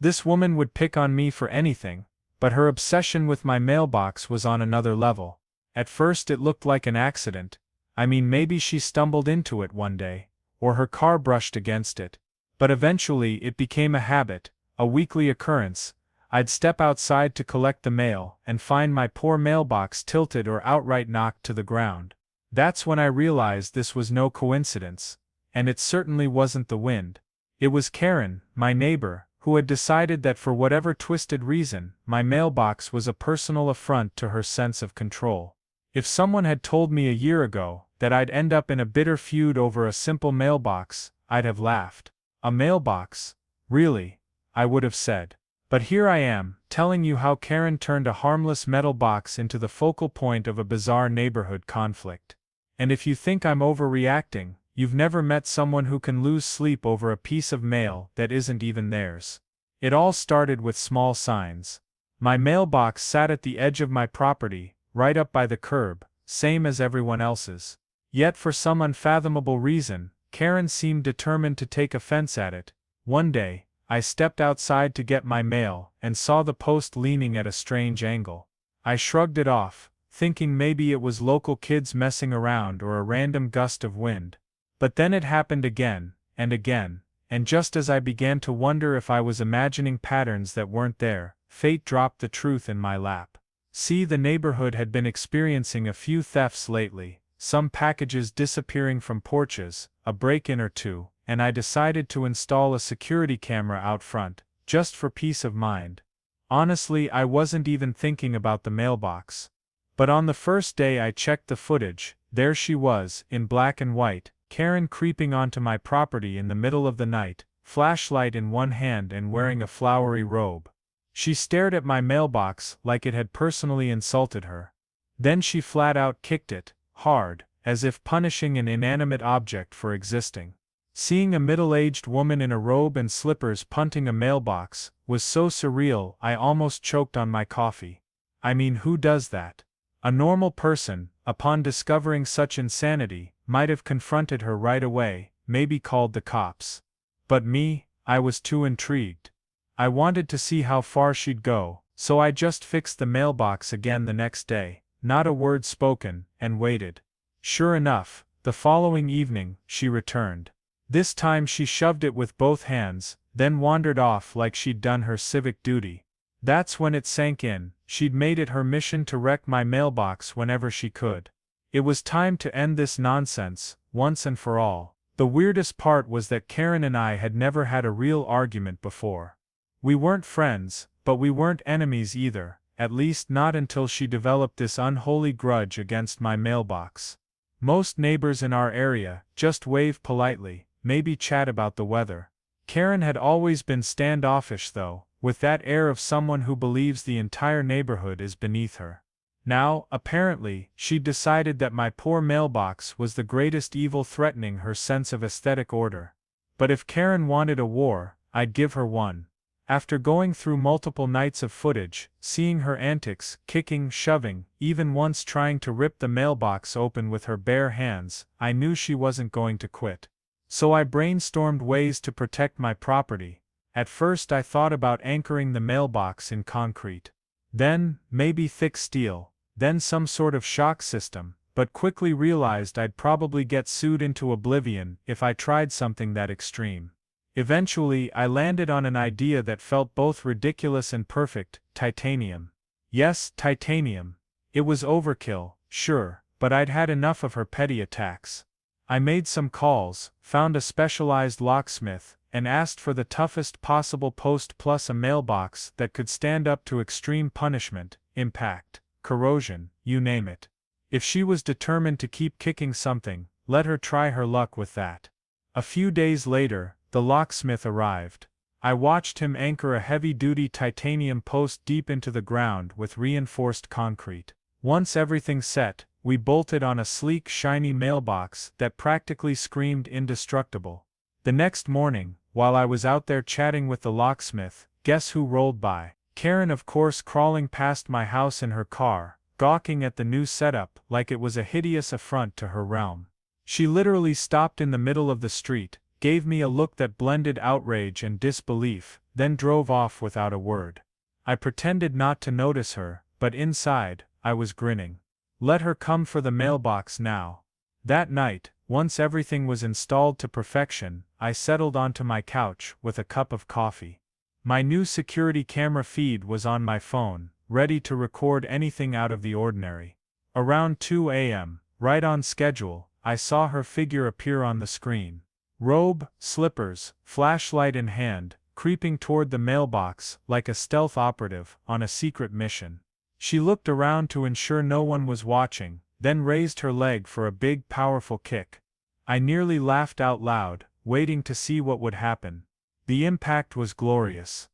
This woman would pick on me for anything, but her obsession with my mailbox was on another level. At first it looked like an accident. I mean, maybe she stumbled into it one day, or her car brushed against it. But eventually it became a habit, a weekly occurrence. I'd step outside to collect the mail and find my poor mailbox tilted or outright knocked to the ground. That's when I realized this was no coincidence, and it certainly wasn't the wind. It was Karen, my neighbor, who had decided that for whatever twisted reason, my mailbox was a personal affront to her sense of control. If someone had told me a year ago that I'd end up in a bitter feud over a simple mailbox, I'd have laughed. A mailbox? Really? I would have said. But here I am, telling you how Karen turned a harmless metal box into the focal point of a bizarre neighborhood conflict. And if you think I'm overreacting, you've never met someone who can lose sleep over a piece of mail that isn't even theirs. It all started with small signs. My mailbox sat at the edge of my property, right up by the curb, same as everyone else's. Yet for some unfathomable reason, Karen seemed determined to take offense at it. One day, I stepped outside to get my mail and saw the post leaning at a strange angle. I shrugged it off, thinking maybe it was local kids messing around or a random gust of wind. But then it happened again, and just as I began to wonder if I was imagining patterns that weren't there, fate dropped the truth in my lap. See, the neighborhood had been experiencing a few thefts lately, some packages disappearing from porches, a break-in or two, and I decided to install a security camera out front, just for peace of mind. Honestly, I wasn't even thinking about the mailbox. But on the first day I checked the footage, there she was, in black and white, Karen creeping onto my property in the middle of the night, flashlight in one hand and wearing a flowery robe. She stared at my mailbox like it had personally insulted her. Then she flat out kicked it, hard, as if punishing an inanimate object for existing. Seeing a middle-aged woman in a robe and slippers punting a mailbox was so surreal I almost choked on my coffee. I mean, who does that? A normal person, upon discovering such insanity, might have confronted her right away, maybe called the cops. But me, I was too intrigued. I wanted to see how far she'd go, so I just fixed the mailbox again the next day, not a word spoken, and waited. Sure enough, the following evening, she returned. This time she shoved it with both hands, then wandered off like she'd done her civic duty. That's when it sank in, she'd made it her mission to wreck my mailbox whenever she could. It was time to end this nonsense, once and for all. The weirdest part was that Karen and I had never had a real argument before. We weren't friends, but we weren't enemies either, at least not until she developed this unholy grudge against my mailbox. Most neighbors in our area just wave politely, maybe chat about the weather. Karen had always been standoffish though, with that air of someone who believes the entire neighborhood is beneath her. Now, apparently, she'd decided that my poor mailbox was the greatest evil threatening her sense of aesthetic order. But if Karen wanted a war, I'd give her one. After going through multiple nights of footage, seeing her antics, kicking, shoving, even once trying to rip the mailbox open with her bare hands, I knew she wasn't going to quit. So I brainstormed ways to protect my property. At first I thought about anchoring the mailbox in concrete. Then, maybe thick steel, then some sort of shock system, but quickly realized I'd probably get sued into oblivion if I tried something that extreme. Eventually I landed on an idea that felt both ridiculous and perfect: titanium. Yes, titanium. It was overkill, sure, but I'd had enough of her petty attacks. I made some calls, found a specialized locksmith, and asked for the toughest possible post plus a mailbox that could stand up to extreme punishment, impact, corrosion, you name it. If she was determined to keep kicking something, let her try her luck with that. A few days later, the locksmith arrived. I watched him anchor a heavy-duty titanium post deep into the ground with reinforced concrete. Once everything set, we bolted on a sleek, shiny mailbox that practically screamed indestructible. The next morning, while I was out there chatting with the locksmith, guess who rolled by? Karen, of course, crawling past my house in her car, gawking at the new setup like it was a hideous affront to her realm. She literally stopped in the middle of the street, gave me a look that blended outrage and disbelief, then drove off without a word. I pretended not to notice her, but inside, I was grinning. Let her come for the mailbox now. That night, once everything was installed to perfection, I settled onto my couch with a cup of coffee. My new security camera feed was on my phone, ready to record anything out of the ordinary. Around 2 a.m., right on schedule, I saw her figure appear on the screen. Robe, slippers, flashlight in hand, creeping toward the mailbox like a stealth operative on a secret mission. She looked around to ensure no one was watching, then raised her leg for a big powerful kick. I nearly laughed out loud, waiting to see what would happen. The impact was glorious.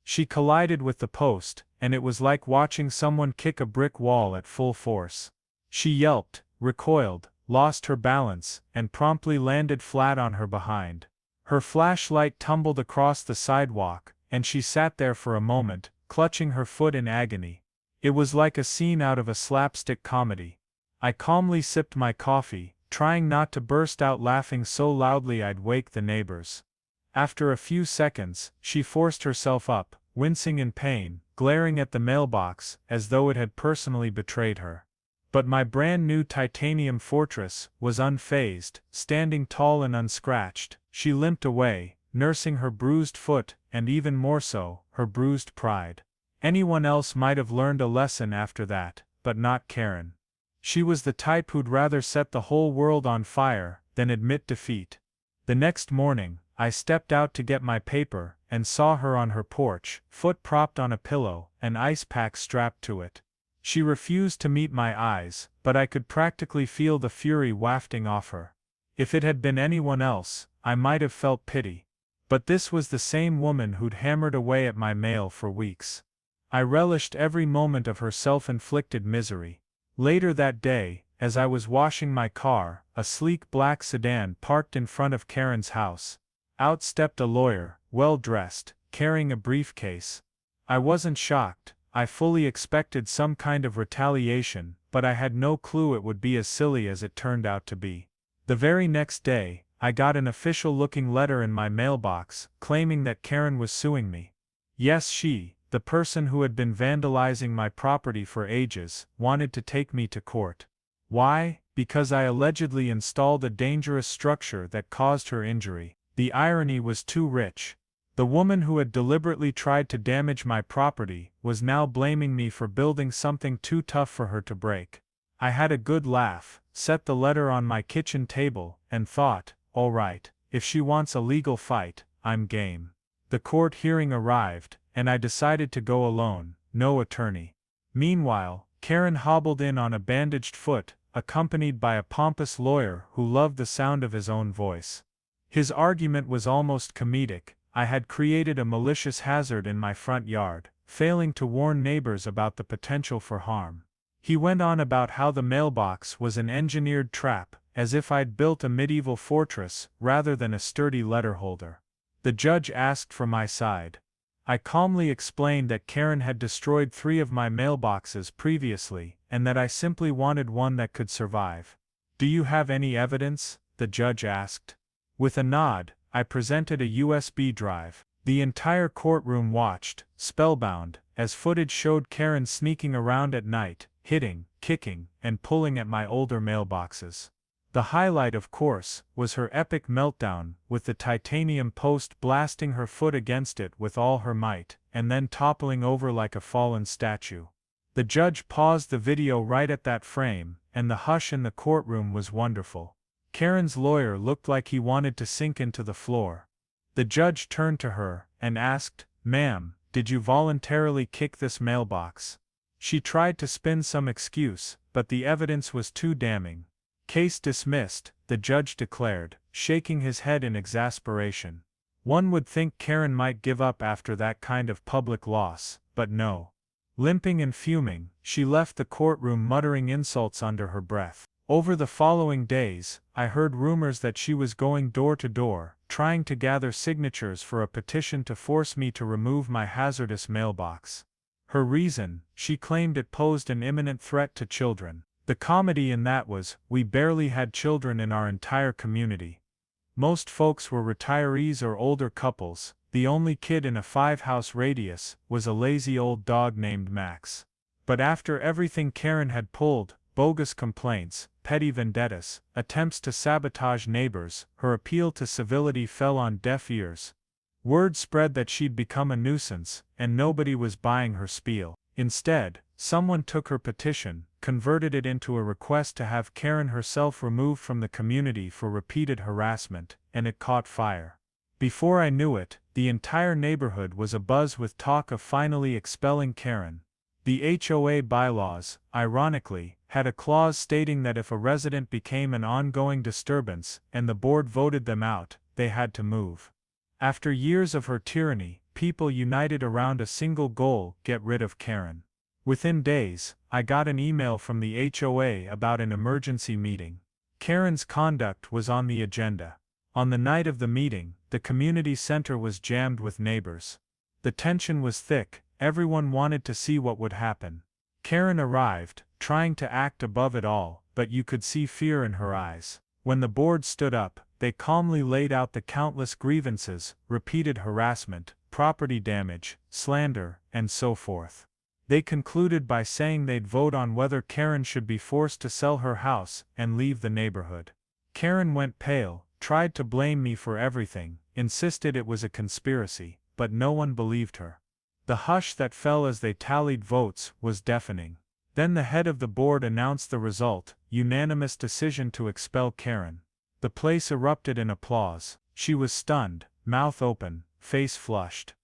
She collided with the post, and it was like watching someone kick a brick wall at full force. She yelped, recoiled, lost her balance, and promptly landed flat on her behind. Her flashlight tumbled across the sidewalk, and she sat there for a moment, clutching her foot in agony. It was like a scene out of a slapstick comedy. I calmly sipped my coffee, trying not to burst out laughing so loudly I'd wake the neighbors. After a few seconds, she forced herself up, wincing in pain, glaring at the mailbox as though it had personally betrayed her. But my brand new titanium fortress was unfazed, standing tall and unscratched. She limped away, nursing her bruised foot, and even more so, her bruised pride. Anyone else might have learned a lesson after that, but not Karen. She was the type who'd rather set the whole world on fire than admit defeat. The next morning, I stepped out to get my paper, and saw her on her porch, foot propped on a pillow, an ice pack strapped to it. She refused to meet my eyes, but I could practically feel the fury wafting off her. If it had been anyone else, I might have felt pity. But this was the same woman who'd hammered away at my mail for weeks. I relished every moment of her self-inflicted misery. Later that day, as I was washing my car, a sleek black sedan parked in front of Karen's house. Out stepped a lawyer, well-dressed, carrying a briefcase. I wasn't shocked. I fully expected some kind of retaliation, but I had no clue it would be as silly as it turned out to be. The very next day, I got an official-looking letter in my mailbox, claiming that Karen was suing me. Yes, she, the person who had been vandalizing my property for ages, wanted to take me to court. Why? Because I allegedly installed a dangerous structure that caused her injury. The irony was too rich. The woman who had deliberately tried to damage my property was now blaming me for building something too tough for her to break. I had a good laugh, set the letter on my kitchen table, and thought, all right, if she wants a legal fight, I'm game. The court hearing arrived, and I decided to go alone, no attorney. Meanwhile, Karen hobbled in on a bandaged foot, accompanied by a pompous lawyer who loved the sound of his own voice. His argument was almost comedic. I had created a malicious hazard in my front yard, failing to warn neighbors about the potential for harm. He went on about how the mailbox was an engineered trap, as if I'd built a medieval fortress rather than a sturdy letter holder. The judge asked for my side. I calmly explained that Karen had destroyed 3 of my mailboxes previously, and that I simply wanted one that could survive. Do you have any evidence? The judge asked. With a nod, I presented a USB drive. The entire courtroom watched, spellbound, as footage showed Karen sneaking around at night, hitting, kicking, and pulling at my older mailboxes. The highlight, of course, was her epic meltdown, with the titanium post blasting her foot against it with all her might, and then toppling over like a fallen statue. The judge paused the video right at that frame, and the hush in the courtroom was wonderful. Karen's lawyer looked like he wanted to sink into the floor. The judge turned to her, and asked, "Ma'am, did you voluntarily kick this mailbox?" She tried to spin some excuse, but the evidence was too damning. Case dismissed, the judge declared, shaking his head in exasperation. One would think Karen might give up after that kind of public loss, but no. Limping and fuming, she left the courtroom muttering insults under her breath. Over the following days, I heard rumors that she was going door to door, trying to gather signatures for a petition to force me to remove my hazardous mailbox. Her reason, she claimed it posed an imminent threat to children. The comedy in that was, we barely had children in our entire community. Most folks were retirees or older couples. The only kid in a 5-house radius was a lazy old dog named Max. But after everything Karen had pulled, bogus complaints, petty vendettas, attempts to sabotage neighbors, her appeal to civility fell on deaf ears. Word spread that she'd become a nuisance, and nobody was buying her spiel. Instead, someone took her petition, converted it into a request to have Karen herself removed from the community for repeated harassment, and it caught fire. Before I knew it, the entire neighborhood was abuzz with talk of finally expelling Karen. The HOA bylaws, ironically, had a clause stating that if a resident became an ongoing disturbance and the board voted them out, they had to move. After years of her tyranny, people united around a single goal: get rid of Karen. Within days, I got an email from the HOA about an emergency meeting. Karen's conduct was on the agenda. On the night of the meeting, the community center was jammed with neighbors. The tension was thick, everyone wanted to see what would happen. Karen arrived, trying to act above it all, but you could see fear in her eyes. When the board stood up, they calmly laid out the countless grievances: repeated harassment, property damage, slander, and so forth. They concluded by saying they'd vote on whether Karen should be forced to sell her house and leave the neighborhood. Karen went pale, tried to blame me for everything, insisted it was a conspiracy, but no one believed her. The hush that fell as they tallied votes was deafening. Then the head of the board announced the result: unanimous decision to expel Karen. The place erupted in applause. She was stunned, mouth open, face flushed.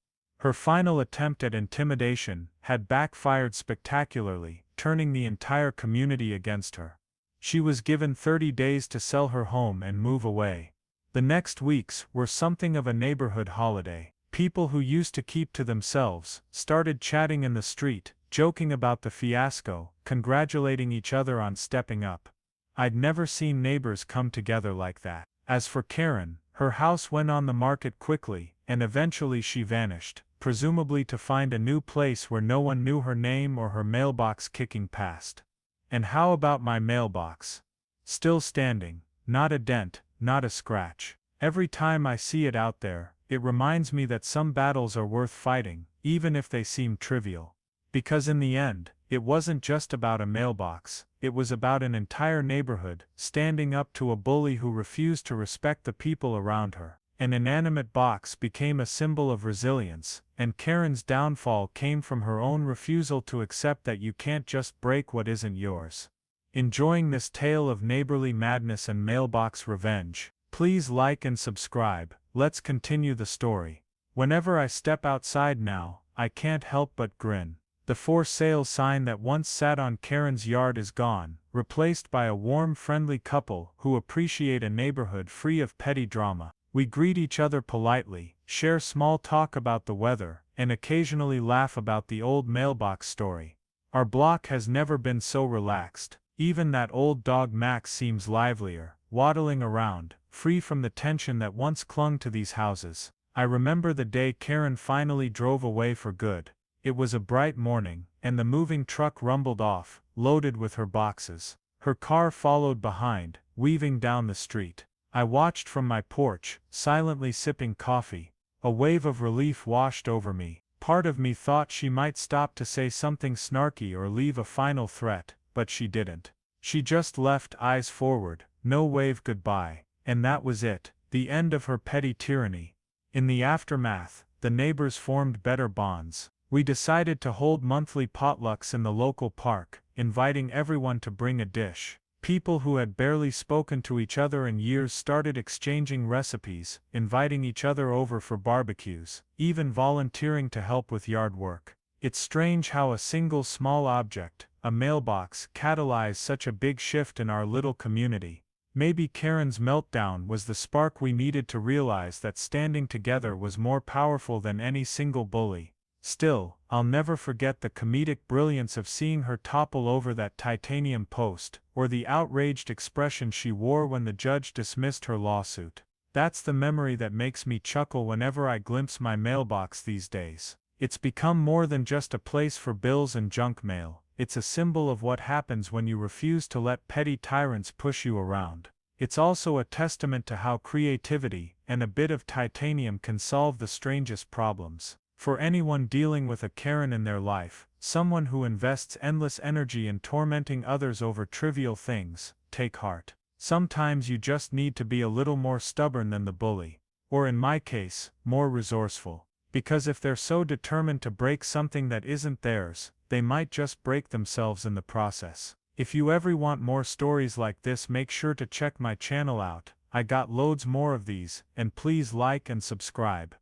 Her final attempt at intimidation had backfired spectacularly, turning the entire community against her. She was given 30 days to sell her home and move away. The next weeks were something of a neighborhood holiday. People who used to keep to themselves started chatting in the street, joking about the fiasco, congratulating each other on stepping up. I'd never seen neighbors come together like that. As for Karen, her house went on the market quickly, and eventually she vanished, presumably to find a new place where no one knew her name or her mailbox kicking past. And how about my mailbox? Still standing, not a dent, not a scratch. Every time I see it out there, it reminds me that some battles are worth fighting, even if they seem trivial. Because in the end, it wasn't just about a mailbox, it was about an entire neighborhood standing up to a bully who refused to respect the people around her. An inanimate box became a symbol of resilience, and Karen's downfall came from her own refusal to accept that you can't just break what isn't yours. Enjoying this tale of neighborly madness and mailbox revenge? Please like and subscribe. Let's continue the story. Whenever I step outside now, I can't help but grin. The for sale sign that once sat on Karen's yard is gone, replaced by a warm, friendly couple who appreciate a neighborhood free of petty drama. We greet each other politely, share small talk about the weather, and occasionally laugh about the old mailbox story. Our block has never been so relaxed. Even that old dog Max seems livelier, waddling around, free from the tension that once clung to these houses. I remember the day Karen finally drove away for good. It was a bright morning, and the moving truck rumbled off, loaded with her boxes. Her car followed behind, weaving down the street. I watched from my porch, silently sipping coffee. A wave of relief washed over me. Part of me thought she might stop to say something snarky or leave a final threat, but she didn't. She just left, eyes forward, no wave goodbye, and that was it, the end of her petty tyranny. In the aftermath, the neighbors formed better bonds. We decided to hold monthly potlucks in the local park, inviting everyone to bring a dish. People who had barely spoken to each other in years started exchanging recipes, inviting each other over for barbecues, even volunteering to help with yard work. It's strange how a single small object, a mailbox, catalyzed such a big shift in our little community. Maybe Karen's meltdown was the spark we needed to realize that standing together was more powerful than any single bully. Still, I'll never forget the comedic brilliance of seeing her topple over that titanium post, or the outraged expression she wore when the judge dismissed her lawsuit. That's the memory that makes me chuckle whenever I glimpse my mailbox these days. It's become more than just a place for bills and junk mail. It's a symbol of what happens when you refuse to let petty tyrants push you around. It's also a testament to how creativity and a bit of titanium can solve the strangest problems. For anyone dealing with a Karen in their life, someone who invests endless energy in tormenting others over trivial things, take heart. Sometimes you just need to be a little more stubborn than the bully. Or in my case, more resourceful. Because if they're so determined to break something that isn't theirs, they might just break themselves in the process. If you ever want more stories like this, make sure to check my channel out. I got loads more of these, and please like and subscribe.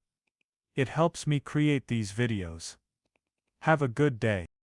It helps me create these videos. Have a good day.